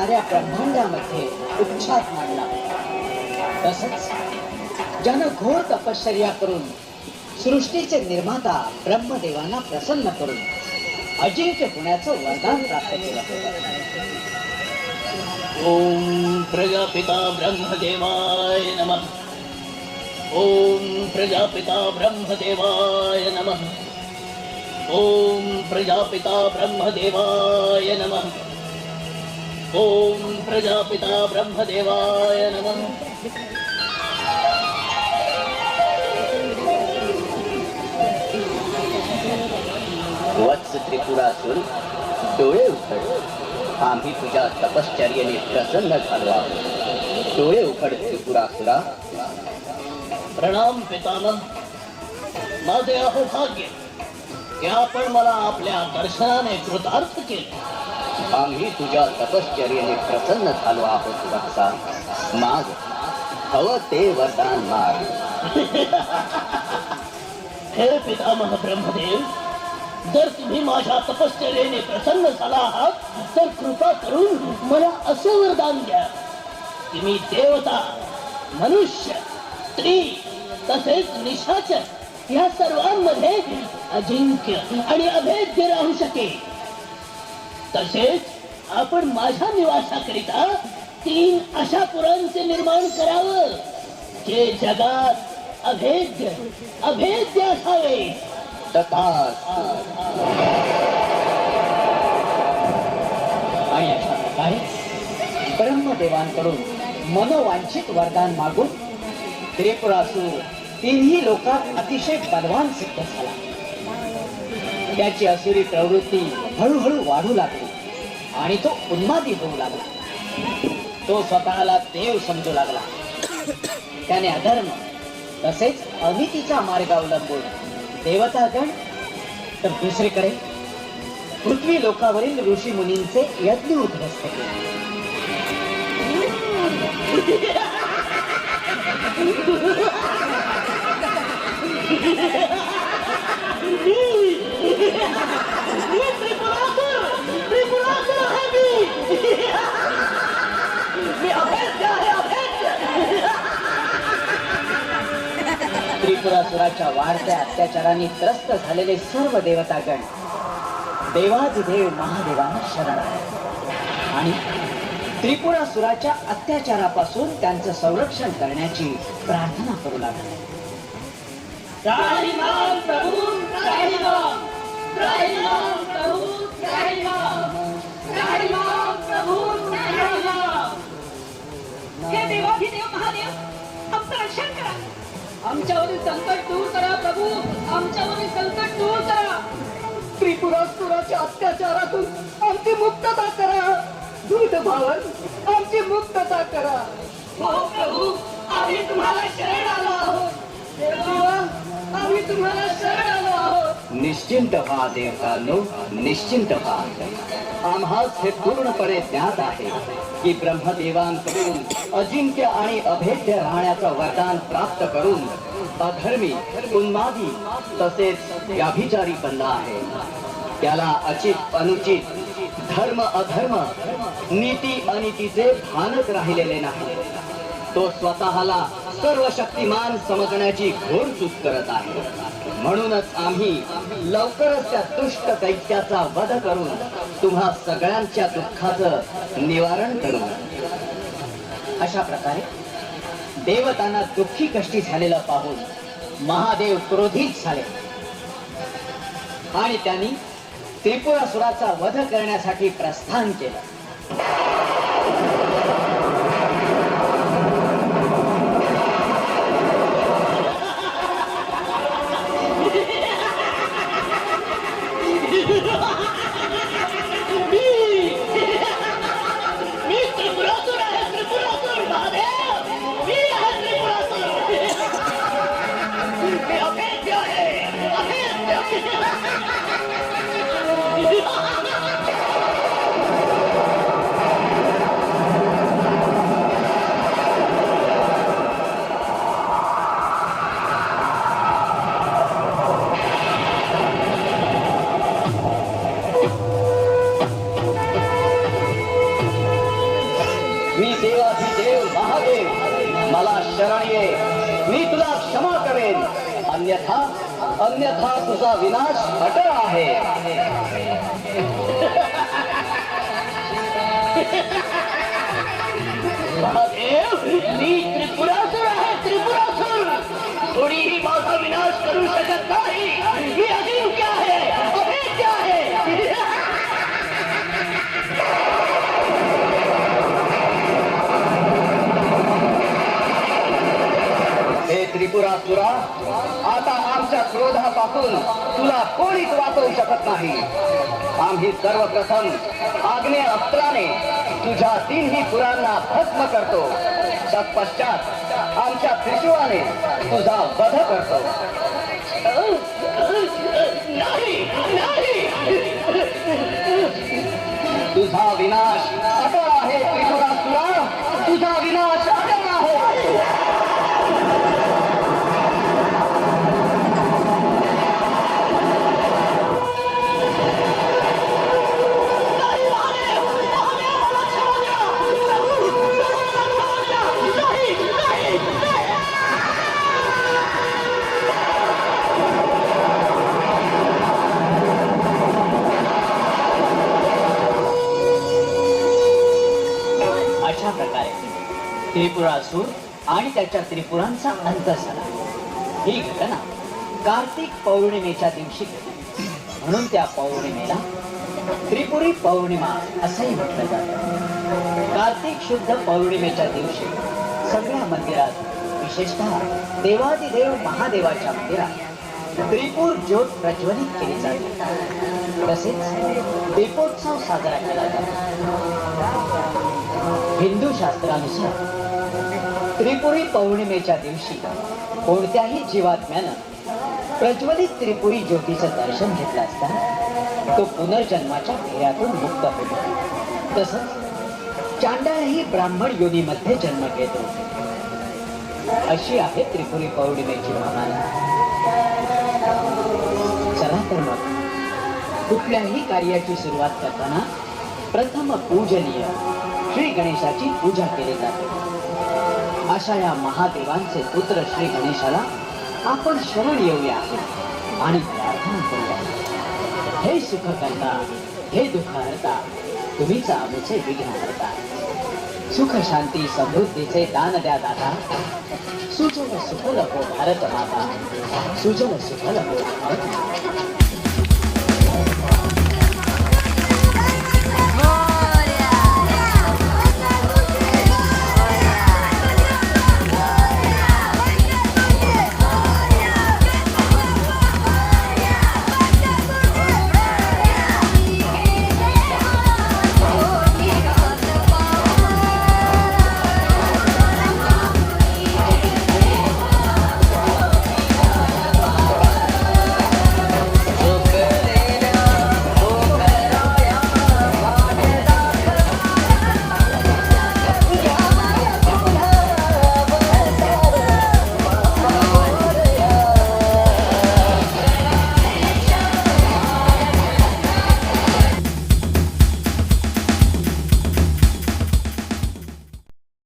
साऱ्या ब्रह्मांडामध्ये उच्छाद मांडला. तसंच ज्यानं घोर तपश्चर्या करून सृष्टीचे निर्माता ब्रह्मदेवांना प्रसन्न करून अजिंक्य पुण्याचं वरदान प्राप्त केलं. ओम प्रजापिता ब्रह्मदेवाय नमः. ओम प्रजापिता ब्रह्मदेवाय नमः. ओम प्रजापिता ब्रह्मदेवाय नमः. ओम प्रजापिता ब्रह्मदेवाय नमः. वत्स त्रिपुरासुर, डोळे उघड. आम्ही तुझ्या तपश्चर्येने प्रसन्न झालो आहोत. डोळे उघड त्रिपुरासुरा. प्रणाम पितामह. माझे अहोभाग्य की आपण मला आपल्या दर्शनाने कृतार्थ केले. आम्ही तुझ्या तपश्चर्येने प्रसन्न झालो आहोत वत्सा. माग हवं ते वरदान माग. हे पितामह ब्रह्मदेव, जर तुम्ही माझ्या तपश्चर्येने प्रसन्न झाला आहात तर कृपा करून मला असं वरदान द्या की मी देवता, मनुष्य, स्त्री तसेच निशाचर या सर्वांमध्ये अजिंक्य आणि अभेद्य राहू शके. तसेच आपण माझ्या निवासाकरिता 3 अशा पुरांचे निर्माण करावं जे जगात अभेद्य अभेद्य असावे. आणि अशा प्रकारे ब्रह्मदेवांकडून मनोवांछित वरदान मागून त्रिपुरासुर 3ही लोकात अतिशय बलवान सिद्ध झाला. त्याची असुरी प्रवृत्ती हळूहळू वाढू लागली आणि तो उन्मादी होऊ लागला. तो स्वतःला देव समजू लागला. त्याने अधर्म तसेच अनितीचा मार्ग अवलंबून देवतागण तर दुसरीकडे पृथ्वी लोकावरील ऋषी मुनींचे यज्ञ उद्ध्वस्त केले. त्रिपुरासुराच्या वाढत्या अत्याचाराने त्रस्त झालेले सर्व देवतागण देवाधिदेव महादेवांना शरण आले आणि त्रिपुरासुराच्या अत्याचारापासून त्यांचं संरक्षण करण्याची प्रार्थना करू लागले. हे देवाधिदेव महादेव, आमचं रक्षण करा. आमच्यावरील संकट दूर करा प्रभू. आमच्यावरील संकट दूर करा. त्रिपुरासुराच्या अत्याचारातून आमची मुक्तता करा. दूध भावन, आमची मुक्तता करा. हो प्रभू, आम्ही तुम्हाला शरण आलो आहोत. देवा, आम्ही तुम्हाला शरण आलो आहोत. निश्चिंत व्हा देवतांनो, निश्चिंत व्हा. आम्हास हे पूर्णपणे ज्ञात आहे की ब्रह्मदेवांकडून अजिंक्य आणि अभेद्य राहण्याचं वरदान प्राप्त करून अधर्मी, उन्मादी तसेच व्याभिचारी बनला आहे. त्याला अचित अनुचित, धर्म अधर्म, नीती अनितीचे भानच राहिलेले नाही. तो स्वतःला सर्व शक्तिमान समजण्याची घोर चूक करत आहे. म्हणूनच आम्ही लवकरच त्या दुष्ट दैत्याचा वध करून तुम्हा सगळ्यांच्या दुःखाचं निवारण करू. अशा प्रकारे देवतांना दुःखी कष्टी झालेलं पाहून महादेव क्रोधित झाले आणि त्यांनी त्रिपुरासुराचा वध करण्यासाठी प्रस्थान केलं. मी देवाधिदेव महादेव, मला शरण ये, मी तुला क्षमा करेन, अन्यथा अन्यथा तुझा विनाश अटळ आहे. महादेव, मी त्रिपुरासुर आहे, त्रिपुरासुर. कोणीही माझा विनाश करू शकत नाही. मी अजिंक्य आहे, अभेद्य आहे. हे त्रिपुरासुरा, आता आमच्या क्रोधापासून तुला कोणीच वाचवू शकत नाही. आम्ही सर्वप्रथम आग्नेय अस्त्राने तुझ्या तिन्ही पुरांना भस्म करतो. तत्पश्चात आमच्या त्रिशूळाने तुझा वध करतो. नाही, नाही. तुझा विनाश अटळ आहे त्रिपुरासुरा, तुझा विनाश अटळ आहे. अशा प्रकारे त्रिपुरासूर आणि त्याच्या त्रिपुरांचा अंत झाला. ही घटना कार्तिक पौर्णिमेच्या दिवशी घडली. म्हणून त्या पौर्णिमेला त्रिपुरी पौर्णिमा असंही म्हटलं जातं. कार्तिक शुद्ध पौर्णिमेच्या दिवशी सगळ्या मंदिरात, विशेषतः देवादिदेव महादेवाच्या मंदिरात त्रिपुर ज्योत प्रज्वलित केली जाते. तसेच दीपोत्सव साजरा केला जातो. हिंदू शास्त्रानुसार त्रिपुरी पौर्णिमेच्या दिवशी कोणत्याही जीवात्म्यानं प्रज्वलित त्रिपुरी ज्योतीचं दर्शन घेतलं असता तो पुनर्जन्माच्या फेऱ्यातून मुक्त होतो. तसंच चांडाळही ब्राह्मण योनीमध्ये जन्म घेतो. अशी आहे त्रिपुरी पौर्णिमेची महामाला. चला तर मग कुठल्याही कार्याची सुरुवात करताना प्रथम पूजनीय श्री गणेशाची पूजा केली जाते. अशा या महादेवांचे पुत्र श्री गणेशाला आपण शरण येऊया आणि प्रार्थना करूया. हे सुख करता, हे दुःख हरता, तुम्हीच आमचे विघ्न हरता. सुख शांती समृद्धीचे दान द्या दाता. सुजल सुफल हो भारत माता, सुजल सुफल हो भारत माता.